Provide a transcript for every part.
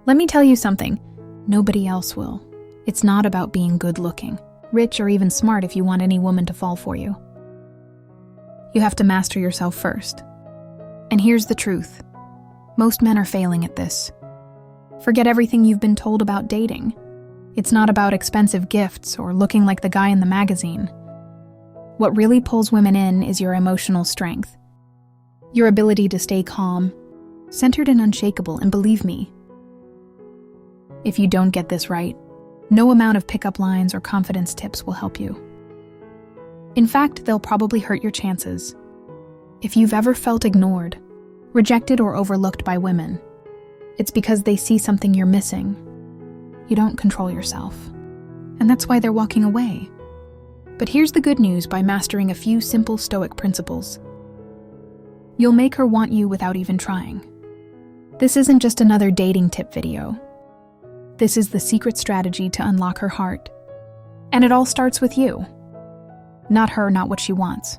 Let me tell you something. Nobody else will. It's not about being good-looking, rich, or even smart if you want any woman to fall for you. You have to master yourself first. And here's the truth. Most men are failing at this. Forget everything you've been told about dating. It's not about expensive gifts or looking like the guy in the magazine. What really pulls women in is your emotional strength. Your ability to stay calm, centered and unshakable, and believe me, if you don't get this right, no amount of pickup lines or confidence tips will help you. In fact, they'll probably hurt your chances. If you've ever felt ignored, rejected, or overlooked by women, it's because they see something you're missing. You don't control yourself, and that's why they're walking away. But here's the good news: by mastering a few simple Stoic principles, you'll make her want you without even trying. This isn't just another dating tip video. This is the secret strategy to unlock her heart. And it all starts with you. Not her, not what she wants,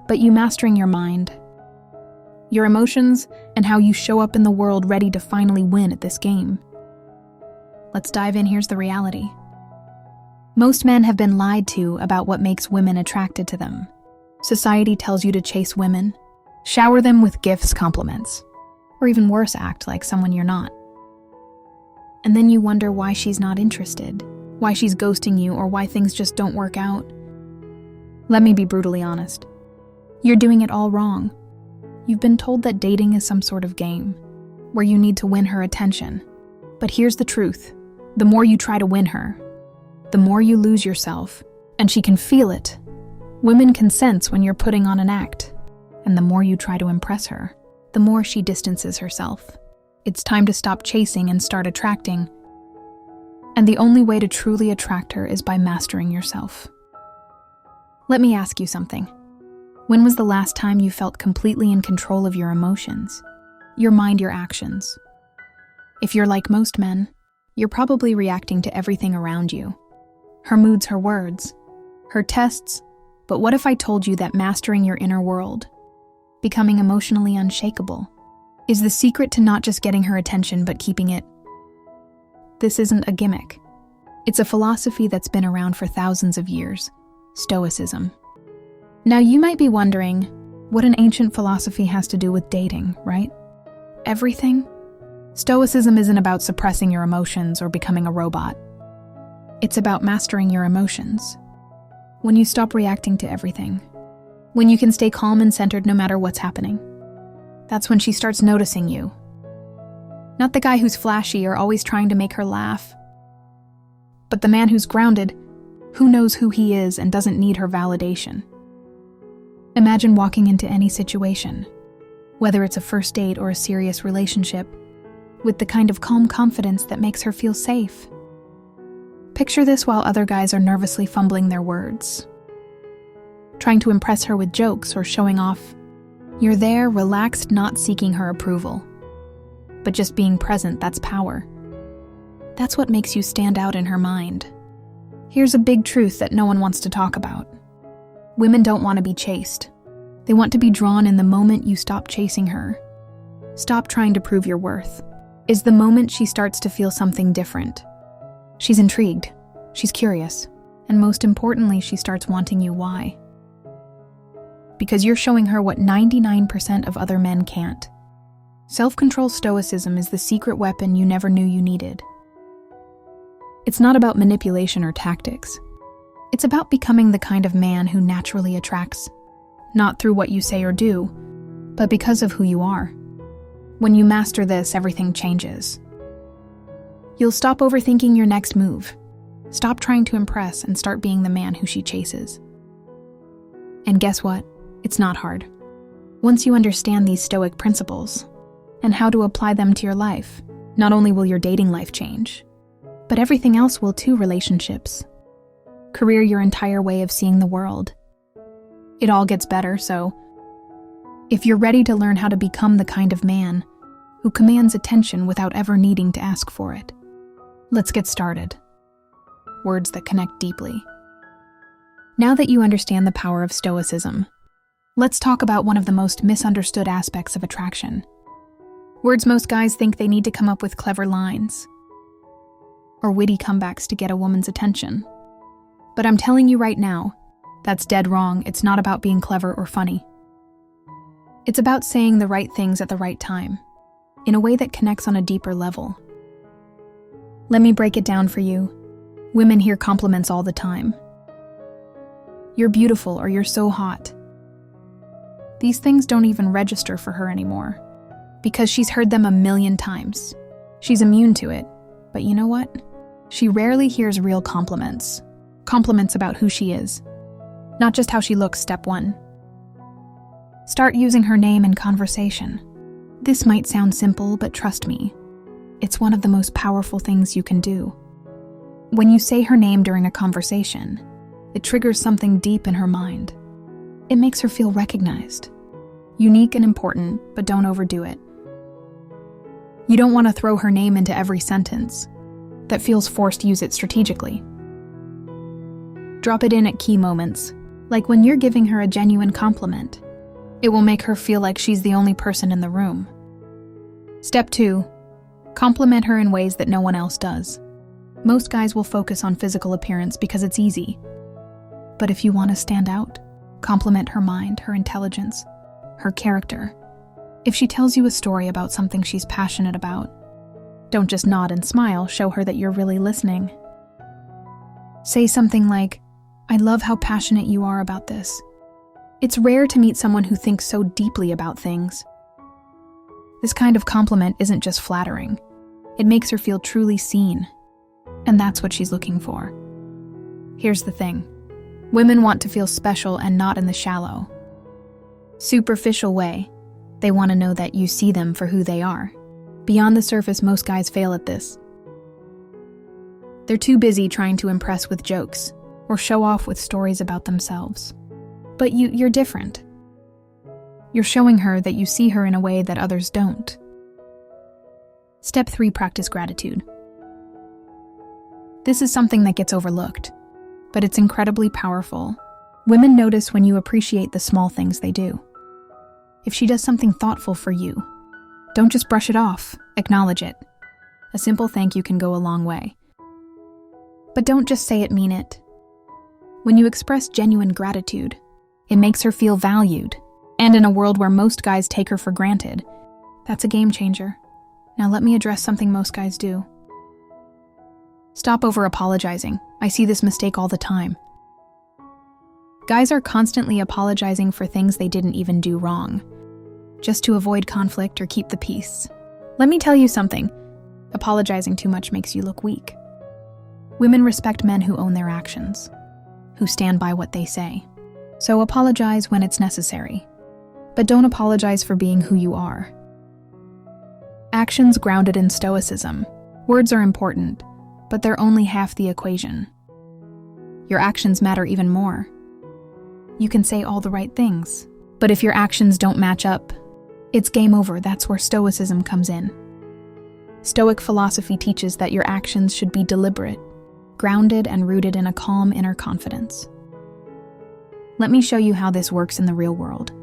but you mastering your mind, your emotions, and how you show up in the world ready to finally win at this game. Let's dive in. Here's the reality. Most men have been lied to about what makes women attracted to them. Society tells you to chase women, shower them with gifts, compliments, or even worse, act like someone you're not. And then you wonder why she's not interested, why she's ghosting you, or why things just don't work out. Let me be brutally honest. You're doing it all wrong. You've been told that dating is some sort of game, where you need to win her attention. But here's the truth. The more you try to win her, the more you lose yourself, and she can feel it. Women can sense when you're putting on an act, and the more you try to impress her, the more she distances herself. It's time to stop chasing and start attracting. And the only way to truly attract her is by mastering yourself. Let me ask you something. When was the last time you felt completely in control of your emotions, your mind, your actions? If you're like most men, you're probably reacting to everything around you. Her moods, her words, her tests. But what if I told you that mastering your inner world, becoming emotionally unshakable, is the secret to not just getting her attention but keeping it? This isn't a gimmick. It's a philosophy that's been around for thousands of years. Stoicism. Now you might be wondering what an ancient philosophy has to do with dating, right? Everything? Stoicism isn't about suppressing your emotions or becoming a robot. It's about mastering your emotions. When you stop reacting to everything, when you can stay calm and centered no matter what's happening, that's when she starts noticing you. Not the guy who's flashy or always trying to make her laugh, but the man who's grounded, who knows who he is and doesn't need her validation. Imagine walking into any situation, whether it's a first date or a serious relationship, with the kind of calm confidence that makes her feel safe. Picture this while other guys are nervously fumbling their words, trying to impress her with jokes or showing off. You're there, relaxed, not seeking her approval, but just being present. That's power. That's what makes you stand out in her mind. Here's a big truth that no one wants to talk about. Women don't want to be chased. They want to be drawn. In the moment you stop chasing her, stop trying to prove your worth, is the moment she starts to feel something different. She's intrigued, she's curious, and most importantly, she starts wanting you. Why? Because you're showing her what 99% of other men can't. Self-control. Stoicism is the secret weapon you never knew you needed. It's not about manipulation or tactics. It's about becoming the kind of man who naturally attracts, not through what you say or do, but because of who you are. When you master this, everything changes. You'll stop overthinking your next move, stop trying to impress, and start being the man who she chases. And guess what? It's not hard. Once you understand these Stoic principles and how to apply them to your life, not only will your dating life change, but everything else will too. Relationships, career, your entire way of seeing the world. It all gets better. So if you're ready to learn how to become the kind of man who commands attention without ever needing to ask for it, let's get started. Words that connect deeply. Now that you understand the power of Stoicism, let's talk about one of the most misunderstood aspects of attraction: Words most guys think they need to come up with clever lines or witty comebacks to get a woman's attention. But I'm telling you right now, that's dead wrong. It's not about being clever or funny. It's about saying the right things at the right time, in a way that connects on a deeper level. Let me break it down for you. Women hear compliments all the time. You're beautiful, or you're so hot. These things don't even register for her anymore, because she's heard them a million times. She's immune to it. But you know what? She rarely hears real compliments. Compliments about who she is, not just how she looks. Step 1. Start using her name in conversation. This might sound simple, but trust me, it's one of the most powerful things you can do. When you say her name during a conversation, it triggers something deep in her mind. It makes her feel recognized, unique and important, but don't overdo it. You don't want to throw her name into every sentence that feels forced. Use it strategically. Drop it in at key moments, like when you're giving her a genuine compliment. It will make her feel like she's the only person in the room. Step 2. Compliment her in ways that no one else does. Most guys will focus on physical appearance because it's easy. But if you want to stand out, compliment her mind, her intelligence, her character. If she tells you a story about something she's passionate about, don't just nod and smile, show her that you're really listening. Say something like, "I love how passionate you are about this." It's rare to meet someone who thinks so deeply about things. This kind of compliment isn't just flattering. It makes her feel truly seen. And that's what she's looking for. Here's the thing. Women want to feel special and not in the shallow, superficial way. They want to know that you see them for who they are. Beyond the surface, most guys fail at this. They're too busy trying to impress with jokes or show off with stories about themselves. But you're different. You're showing her that you see her in a way that others don't. Step 3. Practice gratitude. This is something that gets overlooked, but it's incredibly powerful. Women notice when you appreciate the small things they do. If she does something thoughtful for you, don't just brush it off, acknowledge it. A simple thank you can go a long way. But don't just say it, mean it. When you express genuine gratitude, it makes her feel valued. And in a world where most guys take her for granted, that's a game changer. Now let me address something most guys do. Stop over-apologizing. I see this mistake all the time. Guys are constantly apologizing for things they didn't even do wrong, just to avoid conflict or keep the peace. Let me tell you something. Apologizing too much makes you look weak. Women respect men who own their actions, who stand by what they say. So apologize when it's necessary, but don't apologize for being who you are. Actions grounded in stoicism. Words are important, but they're only half the equation. Your actions matter even more. You can say all the right things, but if your actions don't match up, it's game over. That's where stoicism comes in. Stoic philosophy teaches that your actions should be deliberate, grounded, and rooted in a calm inner confidence. Let me show you how this works in the real world.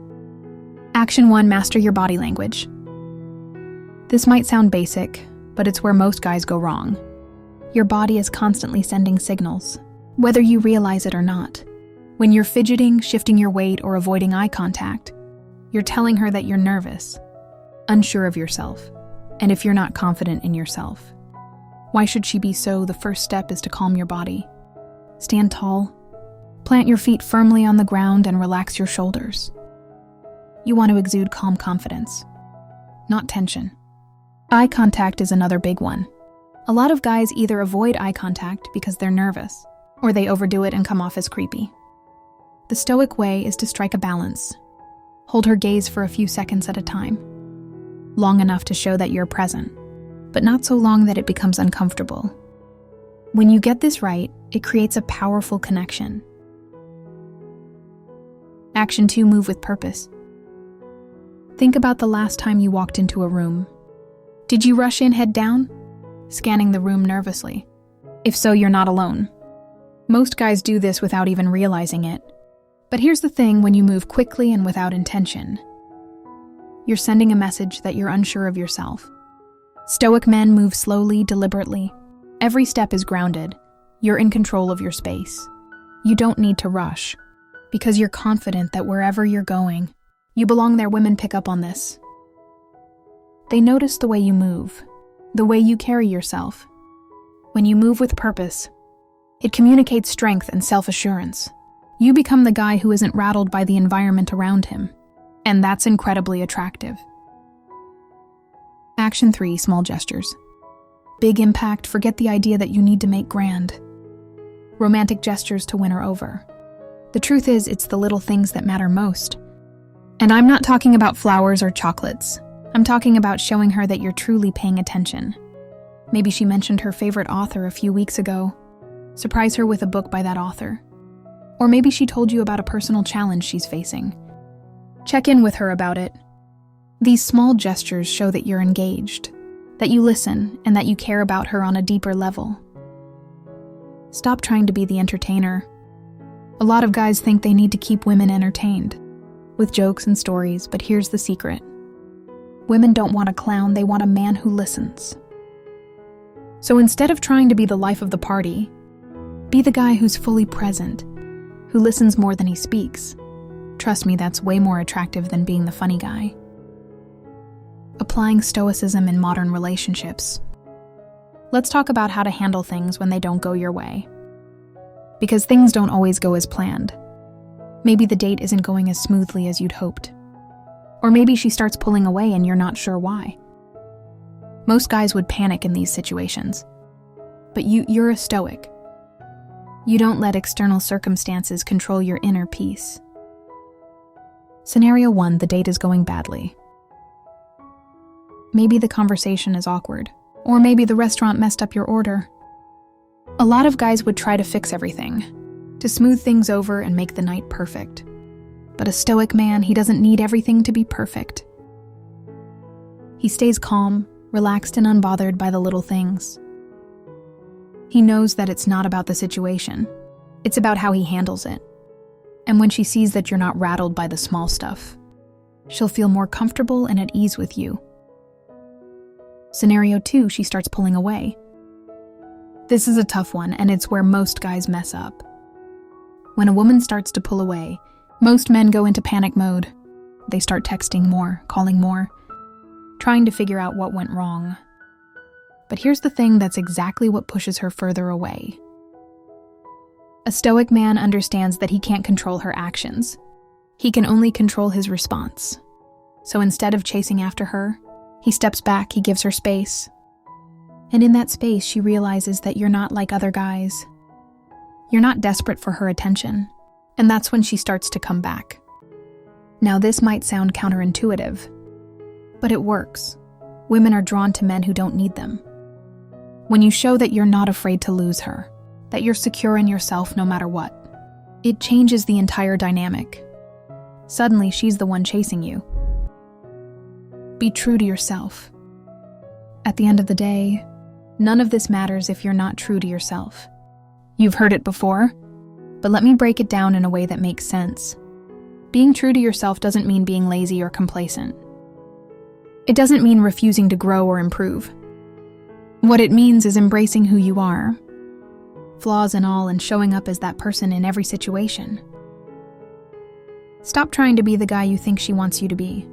Action 1. Master your body language. This might sound basic, but it's where most guys go wrong. Your body is constantly sending signals, whether you realize it or not. When you're fidgeting, shifting your weight, or avoiding eye contact, you're telling her that you're nervous, unsure of yourself. And if you're not confident in yourself, why should she be so? The first step is to calm your body. Stand tall, plant your feet firmly on the ground, and relax your shoulders. You want to exude calm confidence, not tension. Eye contact is another big one. A lot of guys either avoid eye contact because they're nervous, or they overdo it and come off as creepy. The stoic way is to strike a balance. Hold her gaze for a few seconds at a time, long enough to show that you're present, but not so long that it becomes uncomfortable. When you get this right, it creates a powerful connection. Action 2. Move with purpose. Think about the last time you walked into a room. Did you rush in head down, scanning the room nervously? If so, you're not alone. Most guys do this without even realizing it. But here's the thing: when you move quickly and without intention, You're sending a message that you're unsure of yourself. Stoic men move slowly, deliberately. Every step is grounded. You're in control of your space. You don't need to rush, because you're confident that wherever you're going, you belong there. Women pick up on this. They notice the way you move, the way you carry yourself. When you move with purpose, it communicates strength and self-assurance. You become the guy who isn't rattled by the environment around him, and that's incredibly attractive. Action 3, small gestures. Big impact, forget the idea that you need to make grand. Romantic gestures to win her over. The truth is, it's the little things that matter most. And I'm not talking about flowers or chocolates. I'm talking about showing her that you're truly paying attention. Maybe she mentioned her favorite author a few weeks ago. Surprise her with a book by that author. Or maybe she told you about a personal challenge she's facing. Check in with her about it. These small gestures show that you're engaged, that you listen, and that you care about her on a deeper level. Stop trying to be the entertainer. A lot of guys think they need to keep women entertained with jokes and stories, but here's the secret. Women don't want a clown, they want a man who listens. So instead of trying to be the life of the party, be the guy who's fully present, who listens more than he speaks. Trust me, that's way more attractive than being the funny guy. Applying stoicism in modern relationships. Let's talk about how to handle things when they don't go your way. Because things don't always go as planned. Maybe the date isn't going as smoothly as you'd hoped. Or maybe she starts pulling away and you're not sure why. Most guys would panic in these situations. But you're a stoic. You don't let external circumstances control your inner peace. Scenario 1, the date is going badly. Maybe the conversation is awkward, or maybe the restaurant messed up your order. A lot of guys would try to fix everything, to smooth things over and make the night perfect. But a stoic man, he doesn't need everything to be perfect. He stays calm, relaxed and unbothered by the little things. He knows that it's not about the situation. It's about how he handles it. And when she sees that you're not rattled by the small stuff, she'll feel more comfortable and at ease with you. Scenario 2, she starts pulling away. This is a tough one, and it's where most guys mess up. When a woman starts to pull away, most men go into panic mode. They start texting more, calling more, trying to figure out what went wrong. But here's the thing, that's exactly what pushes her further away. A stoic man understands that he can't control her actions. He can only control his response. So instead of chasing after her, he steps back, he gives her space. And in that space, she realizes that you're not like other guys. You're not desperate for her attention. And that's when she starts to come back. Now, this might sound counterintuitive, but it works. Women are drawn to men who don't need them. When you show that you're not afraid to lose her, that you're secure in yourself no matter what, it changes the entire dynamic. Suddenly, she's the one chasing you. Be true to yourself. At the end of the day, none of this matters if you're not true to yourself. You've heard it before, but let me break it down in a way that makes sense. Being true to yourself doesn't mean being lazy or complacent. It doesn't mean refusing to grow or improve. What it means is embracing who you are, flaws and all, and showing up as that person in every situation. Stop trying to be the guy you think she wants you to be.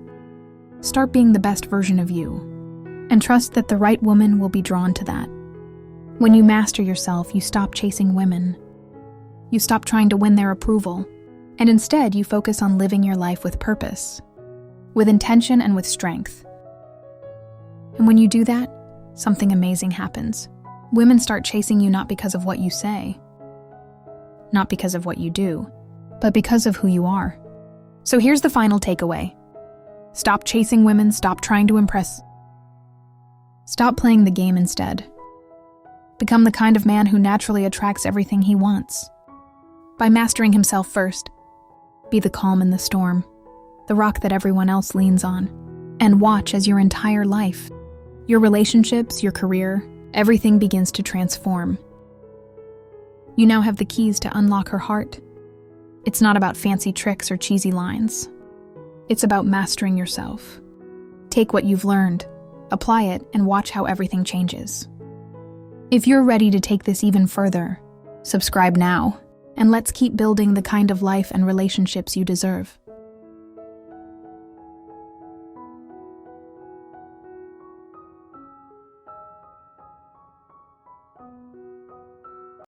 Start being the best version of you, and trust that the right woman will be drawn to that. When you master yourself, you stop chasing women. You stop trying to win their approval, and instead you focus on living your life with purpose, with intention and with strength. And when you do that, something amazing happens. Women start chasing you not because of what you say, not because of what you do, but because of who you are. So here's the final takeaway. Stop chasing women, stop trying to impress. Stop playing the game instead. Become the kind of man who naturally attracts everything he wants. By mastering himself first, be the calm in the storm, the rock that everyone else leans on, and watch as your entire life, your relationships, your career, everything begins to transform. You now have the keys to unlock her heart. It's not about fancy tricks or cheesy lines. It's about mastering yourself, Take what you've learned, apply it, and watch how everything changes. If you're ready to take this even further, subscribe now, and let's keep building the kind of life and relationships you deserve.